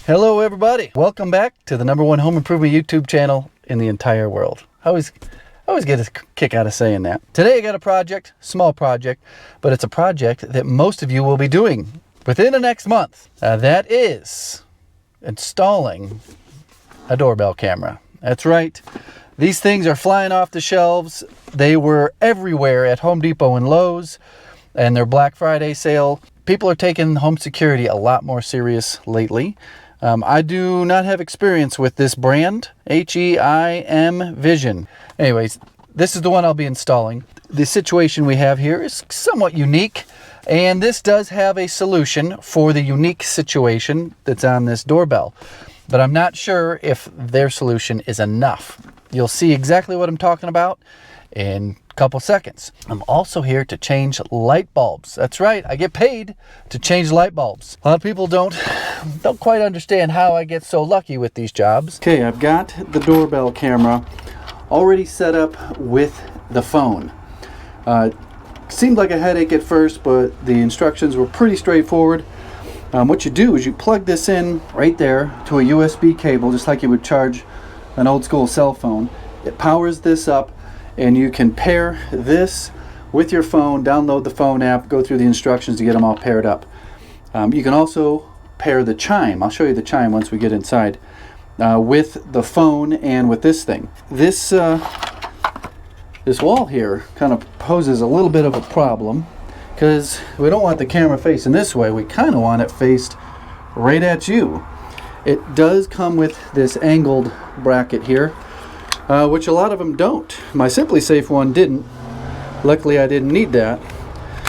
Hello everybody, welcome back to the #1 home improvement YouTube channel in the entire world. I always get a kick out of saying that. Today I got a project, small project, but it's a project that most of you will be doing within the next month. That is installing a doorbell camera. That's right. These things are flying off the shelves. They were everywhere at Home Depot and Lowe's and their Black Friday sale. People are taking home security a lot more serious lately. I do not have experience with this brand, HEIM Vision. Anyways, this is the one I'll be installing. The situation we have here is somewhat unique, and this does have a solution for the unique situation that's on this doorbell. But I'm not sure if their solution is enough. You'll see exactly what I'm talking about in a couple seconds. I'm also here to change light bulbs. That's right, I get paid to change light bulbs. A lot of people don't quite understand how I get so lucky with these jobs. Okay, I've got the doorbell camera already set up with the phone. Seemed like a headache at first, but the instructions were pretty straightforward. What you do is you plug this in right there to a USB cable, just like you would charge an old school cell phone. It powers this up, and you can pair this with your phone, download the phone app, go through the instructions to get them all paired up. You can also pair the chime. I'll show you the chime once we get inside, with the phone and with this thing. This wall here kind of poses a little bit of a problem because we don't want the camera facing this way. We kind of want it faced right at you. It does come with this angled bracket here, which a lot of them don't. My Simply Safe one didn't. Luckily I didn't need that.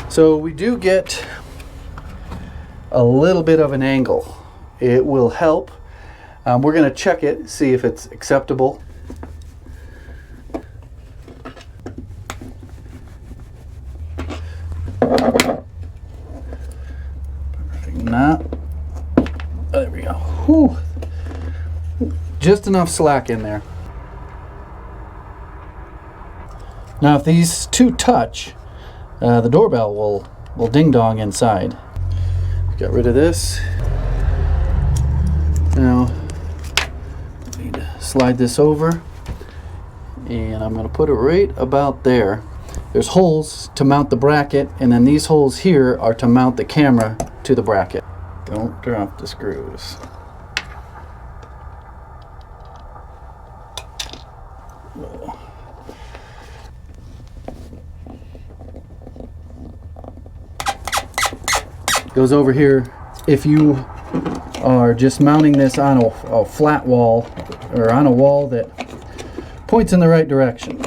So we do get a little bit of an angle. It will help. We're going to check it, see if it's acceptable. Not. There we go. Whew. Just enough slack in there. Now if these two touch, the doorbell will ding dong inside. Got rid of this. Now I need to slide this over, and I'm going to put it right about there. There's holes to mount the bracket, and then these holes here are to mount the camera to the bracket. Don't drop the screws. Goes over here. If you are just mounting this on a flat wall or on a wall that points in the right direction.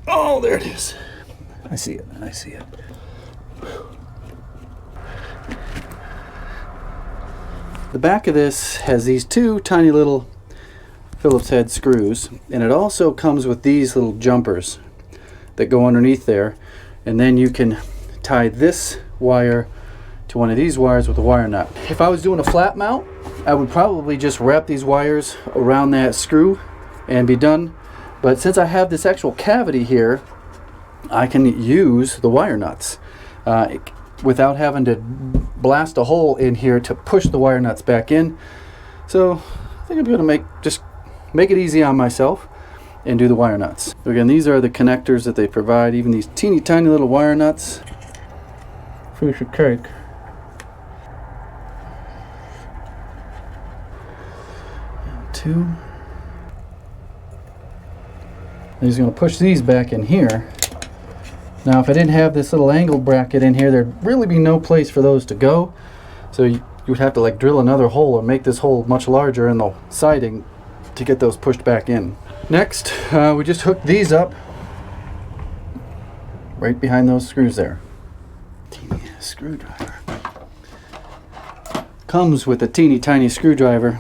Oh, there it is. I see it. I see it. The back of this has these two tiny little Phillips head screws, and it also comes with these little jumpers that go underneath there, and then you can tie this wire to one of these wires with a wire nut. If I was doing a flat mount, I would probably just wrap these wires around that screw and be done. But since I have this actual cavity here, I can use the wire nuts without having to blast a hole in here to push the wire nuts back in. So I think I'm going to just make it easy on myself and do the wire nuts. So again, these are the connectors that they provide, even these teeny tiny little wire nuts. Piece of cake. Two. He's going to push these back in here. Now if I didn't have this little angled bracket in here, there'd really be no place for those to go. So you would have to like drill another hole or make this hole much larger in the siding to get those pushed back in. Next, we just hooked these up right behind those screws there. Teeny screwdriver. Comes with a teeny tiny screwdriver.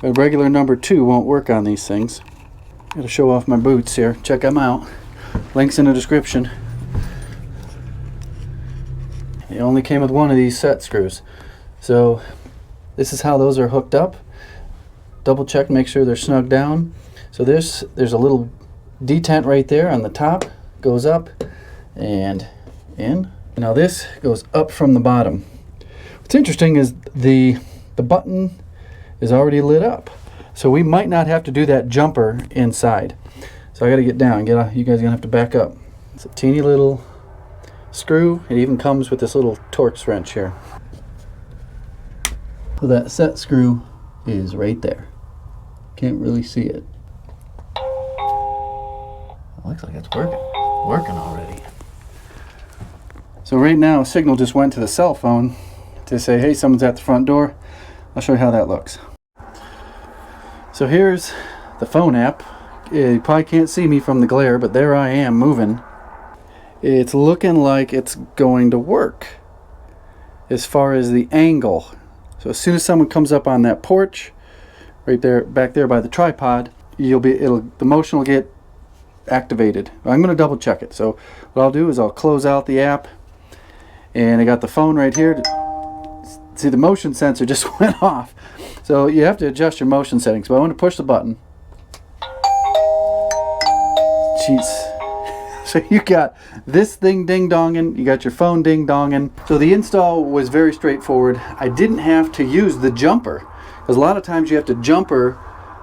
A regular number 2 won't work on these things. Gotta show off my boots here. Check them out. Links in the description. It only came with one of these set screws. So this is how those are hooked up. Double check, make sure they're snug down. So there's a little detent right there on the top. Goes up and in. Now this goes up from the bottom. What's interesting is the button is already lit up. So we might not have to do that jumper inside. So I got to get down. You guys are going to have to back up. It's a teeny little screw. It even comes with this little Torx wrench here. So that set screw is right there. Can't really see it. It looks like it's working already. So right now, a signal just went to the cell phone to say, hey, someone's at the front door. I'll show you how that looks. So here's the phone app. You probably can't see me from the glare, but there I am moving. It's looking like it's going to work as far as the angle. So as soon as someone comes up on that porch, right there, back there by the tripod, the motion will get activated. I'm going to double check it. So what I'll do is I'll close out the app, and I got the phone right here. See, the motion sensor just went off. So you have to adjust your motion settings. But I want to push the button. Jeez. So you got this thing ding-donging, you got your phone ding-donging. So the install was very straightforward. I didn't have to use the jumper, because a lot of times you have to jumper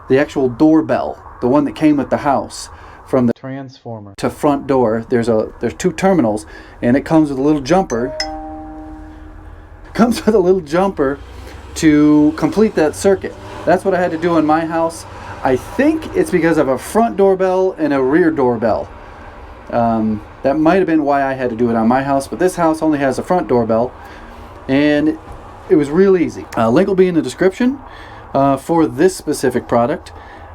the actual doorbell, the one that came with the house, from the transformer to front door. There's two terminals, and it comes with a little jumper. Comes with a little jumper to complete that circuit. That's what I had to do in my house. I think it's because of a front doorbell and a rear doorbell. That might have been why I had to do it on my house, but this house only has a front doorbell, and it was real easy. Link will be in the description for this specific product,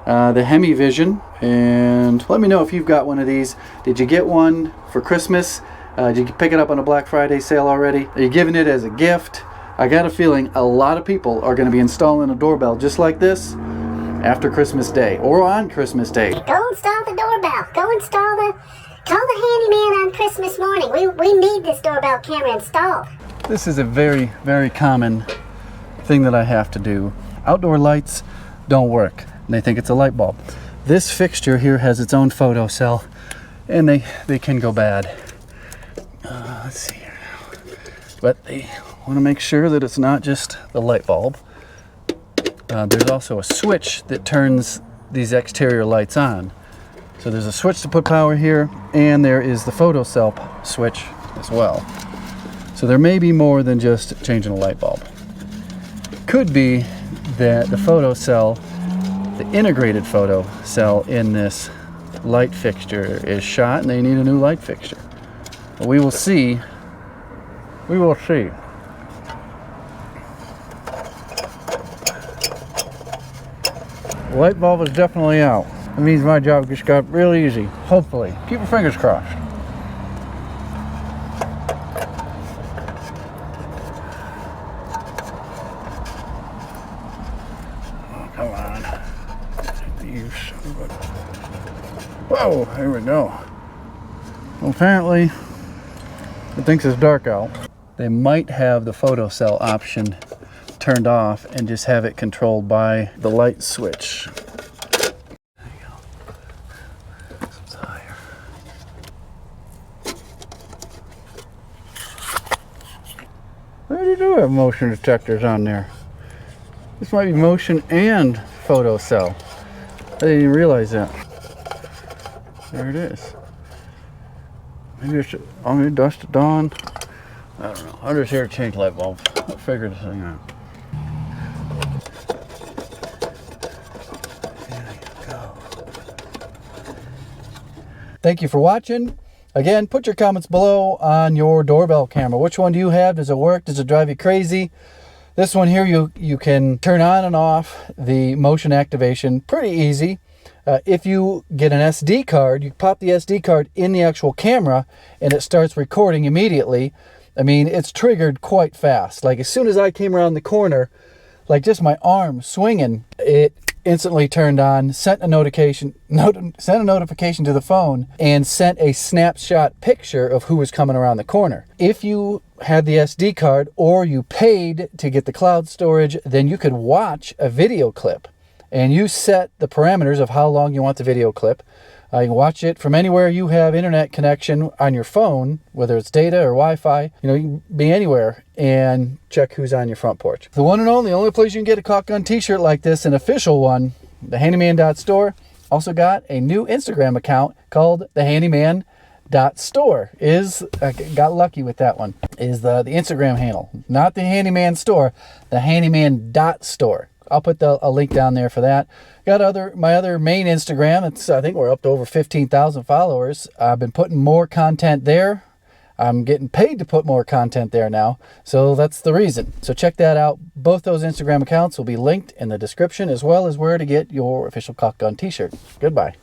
the Hemi Vision, and let me know if you've got one of these. Did you get one for Christmas? Did you pick it up on a Black Friday sale already? Are you giving it as a gift? I got a feeling a lot of people are going to be installing a doorbell just like this after Christmas Day or on Christmas Day. Go install the doorbell. Call the handyman on Christmas morning. We need this doorbell camera installed. This is a very, very common thing that I have to do. Outdoor lights don't work, and they think it's a light bulb. This fixture here has its own photo cell, and they can go bad. Let's see here now. But they want to make sure that it's not just the light bulb. There's also a switch that turns these exterior lights on. So there's a switch to put power here, and there is the photo cell switch as well. So there may be more than just changing a light bulb. Could be that the photo cell, the integrated photo cell in this light fixture is shot, and they need a new light fixture. But we will see. We will see. The light bulb is definitely out. That means my job just got real easy. Hopefully. Keep your fingers crossed. Oh, come on. Whoa, here we go. Well, apparently, it thinks it's dark out. They might have the photo cell option turned off and just have it controlled by the light switch. There you go. It's higher. They do have motion detectors on there. This might be motion and photo cell. I didn't even realize that. There it is. Maybe it's on me dusk to dawn. I don't know. I'm just here to change light bulbs. I'll figure this thing out. There you go. Thank you for watching. Again, put your comments below on your doorbell camera. Which one do you have? Does it work? Does it drive you crazy? This one here, you can turn on and off the motion activation. Pretty easy. If you get an SD card, you pop the SD card in the actual camera and it starts recording immediately. I mean, it's triggered quite fast. Like as soon as I came around the corner, like just my arm swinging, it instantly turned on, sent a notification to the phone, and sent a snapshot picture of who was coming around the corner. If you had the SD card or you paid to get the cloud storage, then you could watch a video clip. and you set the parameters of how long you want the video clip. You can watch it from anywhere you have internet connection on your phone, whether it's data or Wi-Fi. You know, you can be anywhere and check who's on your front porch. The one and only place you can get a caulk gun t-shirt like this, an official one, the Handyman.store, also got a new Instagram account called the Handyman.store. Got lucky with that one. Is the Instagram handle, not the Handyman store, the Handyman.store. I'll put a link down there for that. Got my other main Instagram. I think we're up to over 15,000 followers. I've been putting more content there. I'm getting paid to put more content there now. So that's the reason. So check that out. Both those Instagram accounts will be linked in the description, as well as where to get your official caulk gun t-shirt. Goodbye.